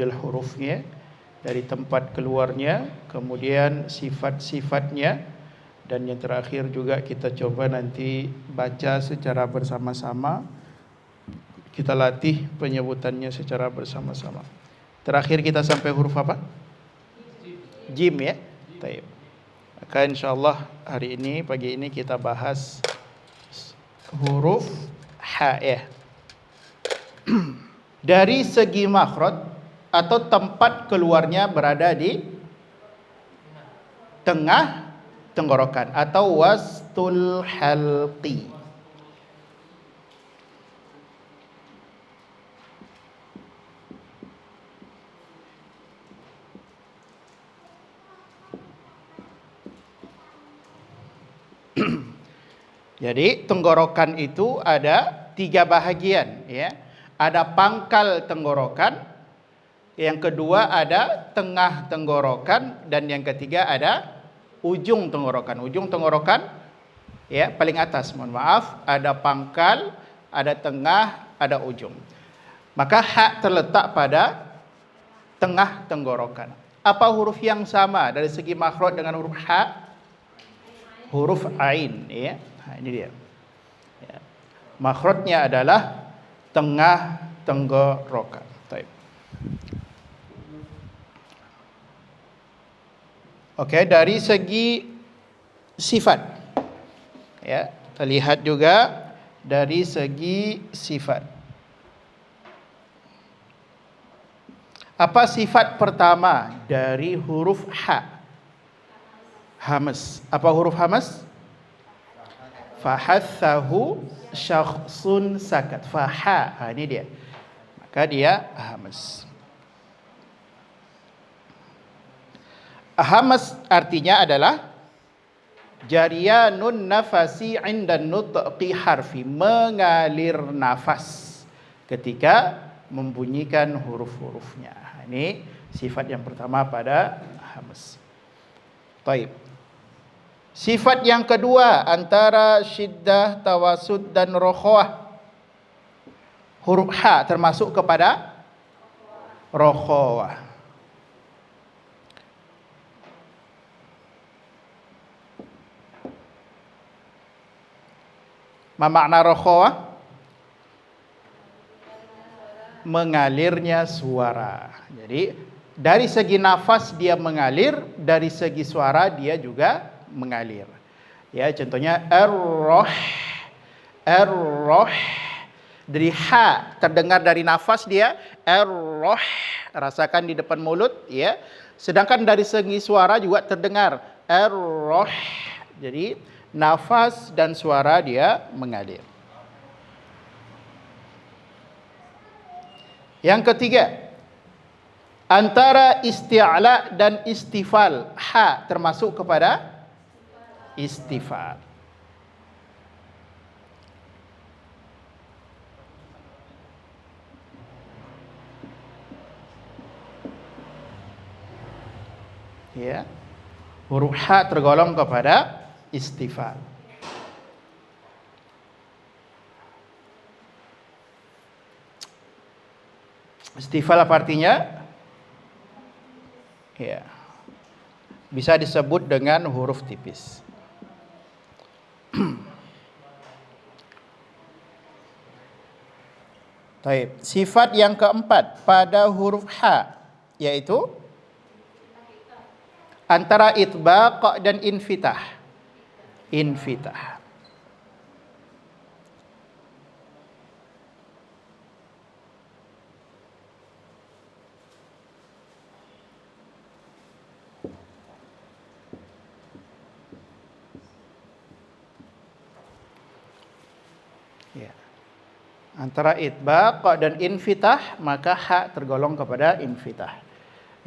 hurufnya, dari tempat keluarnya, kemudian sifat-sifatnya, dan yang terakhir juga kita coba nanti baca secara bersama-sama. Kita latih penyebutannya secara bersama-sama. Terakhir kita sampai huruf apa? Jim ya. Baik. Maka insyaallah hari ini, pagi ini kita bahas huruf ha ya. Dari segi makhraj atau tempat keluarnya berada di tengah tenggorokan atau wastul halqi. Jadi tenggorokan itu ada 3 bahagian ya. Ada pangkal tenggorokan, yang kedua ada tengah tenggorokan, dan yang ketiga ada ujung tenggorokan. Ujung tenggorokan ya paling atas, mohon maaf, ada pangkal, ada tengah, ada ujung. Maka ha terletak pada tengah tenggorokan. Apa huruf yang sama dari segi makhraj dengan huruf ha? Huruf ain ya. Nah, ini dia. Ya. Makhrajnya adalah tengah tenggorokan. Baik. Oke, dari segi sifat. Ya, terlihat juga dari segi sifat. Apa sifat pertama dari huruf ha? Hamas. Apa huruf hamas? Fahathahu syakhsun sakat. Faha. Ha, ini dia. Maka dia hamas. Hamas artinya adalah jariyanun nafasi inda nutqi harfi, mengalir nafas ketika membunyikan huruf-hurufnya. Ini sifat yang pertama pada hamas. Taib. Sifat yang kedua antara syiddah, tawasud dan rokhawah. Huruf ha termasuk kepada rokhawah. Ma makna rokhawah? Mengalirnya suara. Jadi dari segi nafas dia mengalir, dari segi suara dia juga mengalir. Ya, contohnya ar-roh. Ar-roh. Dari ha terdengar dari nafas dia ar-roh, rasakan di depan mulut ya. Sedangkan dari segi suara juga terdengar ar-roh. Jadi nafas dan suara dia mengalir. Yang ketiga, antara isti'la dan istifal, ha termasuk kepada istifal. Ya. Huruf ha tergolong kepada istifal. Istifal apa artinya? Ya. Bisa disebut dengan huruf tipis. Taib. Sifat yang keempat pada huruf ha yaitu antara itbaq dan infitah. Infitah. Ya. Antara itbaq dan infitah, maka ha tergolong kepada infitah.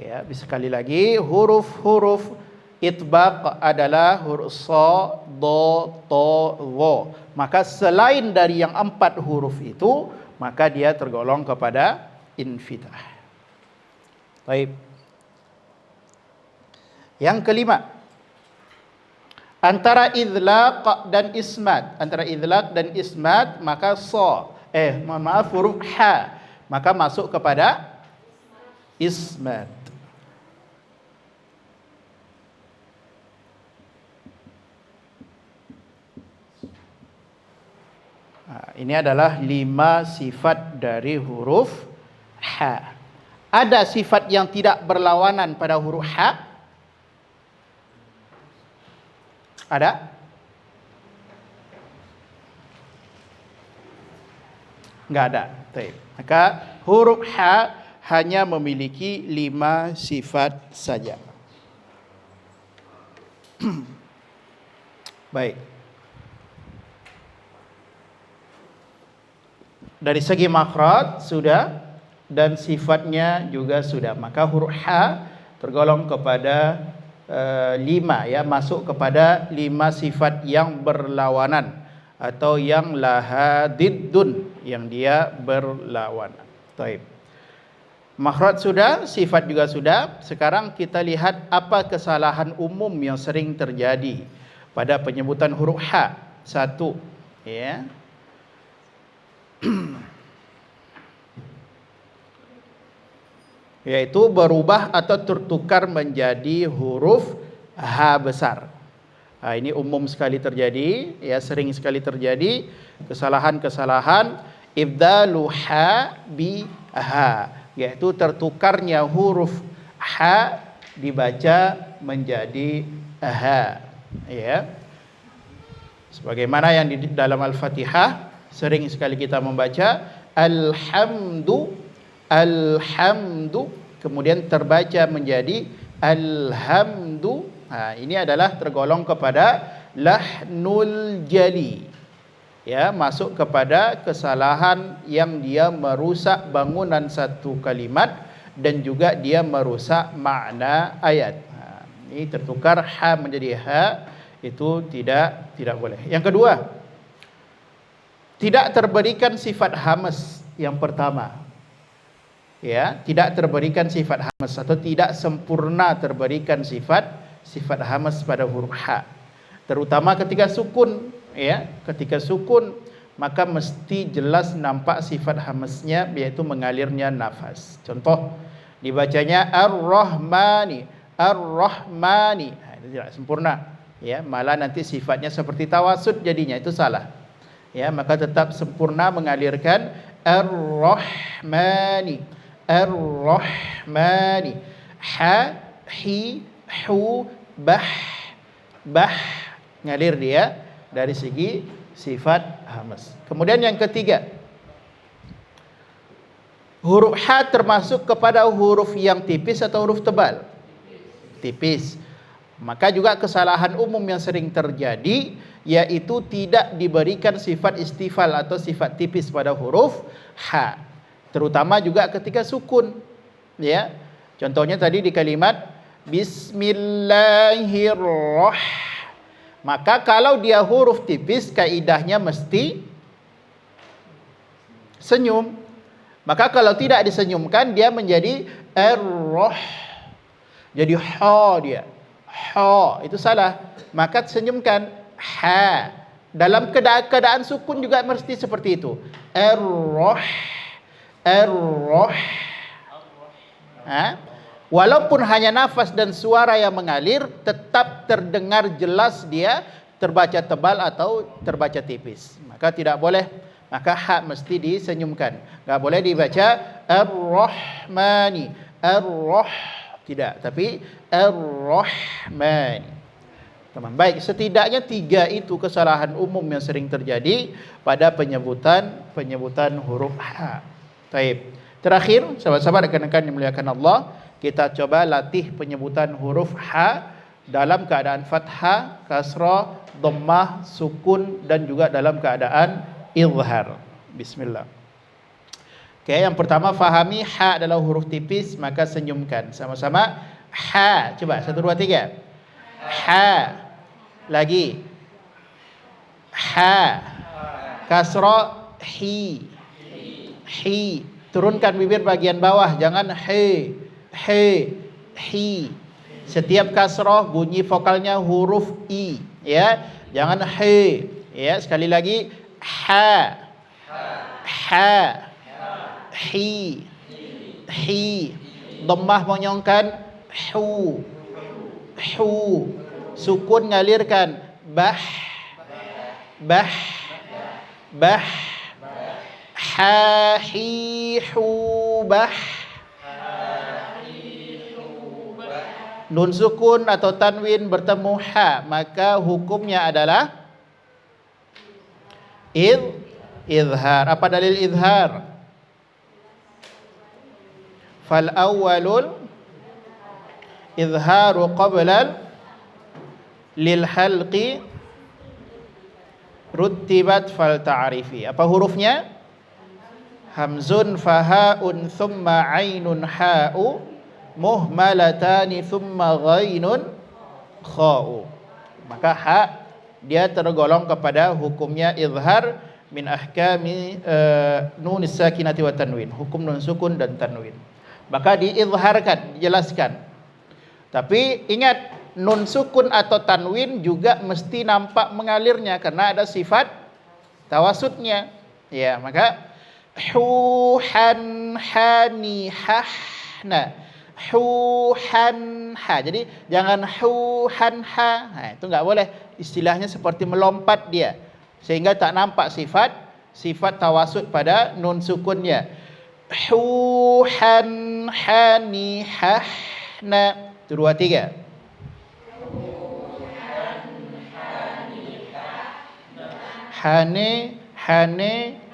Ya, sekali lagi huruf-huruf itbaq adalah huruf sa, do, to, wo. Maka selain dari yang 4 huruf itu, maka dia tergolong kepada infitah. Baik. Yang kelima, antara idlaq dan ismat. Antara idlaq dan ismat, maka huruf ha, maka masuk kepada ismat. Ini adalah 5 sifat dari huruf ha. Ada sifat yang tidak berlawanan pada huruf ha? Ada? Enggak ada. Baik. Maka huruf ha hanya memiliki 5 sifat saja. Baik. Dari segi makhraj sudah, dan sifatnya juga sudah. Maka huruf ha tergolong kepada 5 ya, masuk kepada 5 sifat yang berlawanan atau yang laha diddun, yang dia berlawanan. Baik. Makhraj sudah, sifat juga sudah. Sekarang kita lihat apa kesalahan umum yang sering terjadi pada penyebutan huruf ha. 1 ya. Yaitu berubah atau tertukar menjadi huruf ha besar. Ini umum sekali terjadi, ya, sering sekali terjadi kesalahan-kesalahan ibdalu ha bi ha, yaitu tertukarnya huruf ha dibaca menjadi ha, ya. Sebagaimana yang di dalam Al-Fatihah sering sekali kita membaca alhamdu, alhamdu, kemudian terbaca menjadi alhamdu. Ini adalah tergolong kepada lahnul jali, ya, masuk kepada kesalahan yang dia merusak bangunan satu kalimat dan juga dia merusak makna ayat. Ini tertukar ha menjadi ha, itu tidak boleh. Yang kedua, tidak terberikan sifat hamas. Yang pertama, ya, tidak terberikan sifat hamas atau tidak sempurna terberikan sifat hamas pada huruf ha, terutama ketika sukun, ya. Ketika sukun maka mesti jelas nampak sifat hamasnya, yaitu mengalirnya nafas. Contoh, dibacanya ar-rahmani, ar-rahmani, itu tidak sempurna, ya, malah nanti sifatnya seperti tawasud jadinya, itu salah, ya. Maka tetap sempurna mengalirkan ar-rahmani, ar-rahmani, ha, hi, hu, bah, bah, ngalir dia dari segi sifat hamas. Kemudian yang ketiga, huruf ha termasuk kepada huruf yang tipis atau huruf tebal? Tipis. Maka juga kesalahan umum yang sering terjadi, yaitu tidak diberikan sifat istifal atau sifat tipis pada huruf ha, terutama juga ketika sukun, ya. Contohnya tadi di kalimat Bismillahirrahmanirrahim. Maka kalau dia huruf tipis, kaidahnya mesti senyum. Maka kalau tidak disenyumkan, dia menjadi ar-rah, jadi ha dia. Ha, itu salah. Maka senyumkan ha. Dalam keadaan sukun juga mesti seperti itu. Ar-rah, ar-rah. Walaupun hanya nafas dan suara yang mengalir, tetap terdengar jelas dia terbaca tebal atau terbaca tipis. Maka tidak boleh, maka ha mesti disenyumkan. Enggak boleh dibaca ar-rahmani, ar-rah, tidak, tapi ar-rahmani. Teman, baik, setidaknya 3 itu kesalahan umum yang sering terjadi pada penyebutan huruf ha. Baik. Terakhir, sahabat-sahabat rekan-rekan yang dimuliakan Allah, kita coba latih penyebutan huruf ha dalam keadaan fathah, kasrah, dhammah, sukun, dan juga dalam keadaan izhar. Bismillah. Oke, yang pertama, fahami ha adalah huruf tipis, maka senyumkan. Sama-sama ha. Coba 1 2 3. Ha. Lagi. Ha. Kasrah hi. Hi. Turunkan bibir bagian bawah, jangan he. He, hi. Setiap kasrah bunyi vokalnya huruf i, ya. Jangan he, ya. Sekali lagi, ha, ha, hi, hi, Dhammah monyongkan hu. Hu. Sukun ngalirkan bah. Bah. Bah. Ha hi hu bah. Nun sukun atau tanwin bertemu ha, maka hukumnya adalah izhar. Apa dalil izhar? Fal awwalul izharu qabla lil halqi ruttibat fal ta'rifi. Apa hurufnya? Hamzun fahaun thumma ainun ha'u muhmalatani thumma ghainun kha'u. Maka ha dia tergolong kepada hukumnya izhar min ahkami nun sakinati wa tanwin, hukum nun sukun dan tanwin. Maka diizharkan, dijelaskan. Tapi ingat, nun sukun atau tanwin juga mesti nampak mengalirnya karena ada sifat tawasudnya. Ya, maka hu han hani hahna. Hu han ha. Jadi jangan hu han ha. Nah, itu enggak boleh. Istilahnya seperti melompat dia sehingga tak nampak sifat tawasud pada nun sukunnya. Hu han hani hahna. Itu 2 3. Hane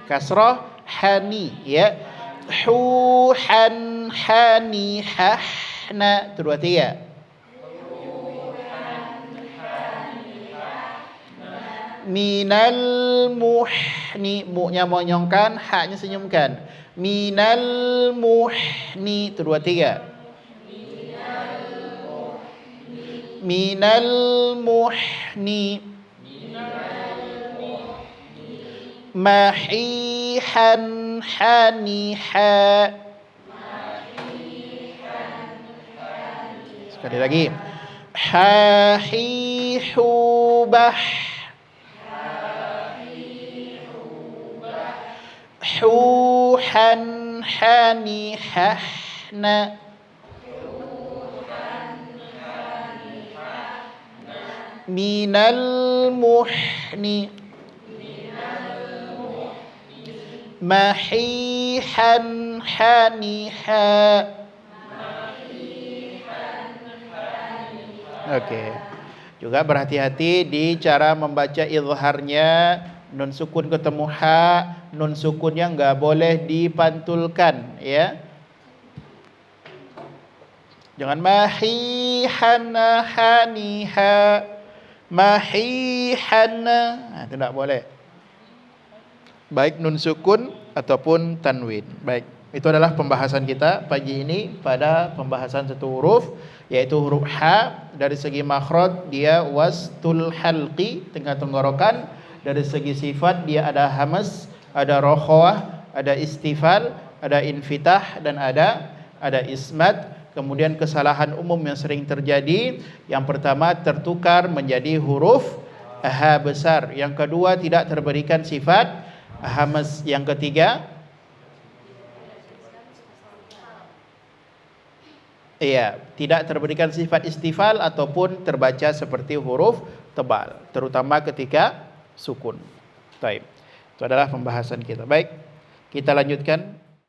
kasrah hani ya. Hu han hani hahna. Itu 2 3. Minal muhni, mu-nya monyongkan, ha-nya senyumkan. Minal muhni. Itu 2 3. Minal muhni. Mahihan haniha. Sekali lagi. Hahihubah. Huhan hanihahna. Minal muhni. Mahihan haniha. Oke. Juga berhati-hati di cara membaca izharnya. Nun sukun ketemu ha, nun sukunnya enggak boleh dipantulkan ya. Jangan mahihana haniha. Mahihana. Nah, itu enggak boleh. Baik nun sukun ataupun tanwin. Baik, itu adalah pembahasan kita pagi ini pada pembahasan satu huruf, yaitu huruf ha. Dari segi makhraj dia wastul halqi, tengah tenggorokan. Dari segi sifat dia ada hamas, ada rokhawah, ada istifal, ada infitah dan ada ismat. Kemudian kesalahan umum yang sering terjadi, yang pertama tertukar menjadi huruf ha besar, yang kedua tidak terberikan sifat hamas, yang ketiga tidak terberikan sifat istifal ataupun terbaca seperti huruf tebal, terutama ketika sukun. Baik. Itu adalah pembahasan kita. Baik, kita lanjutkan.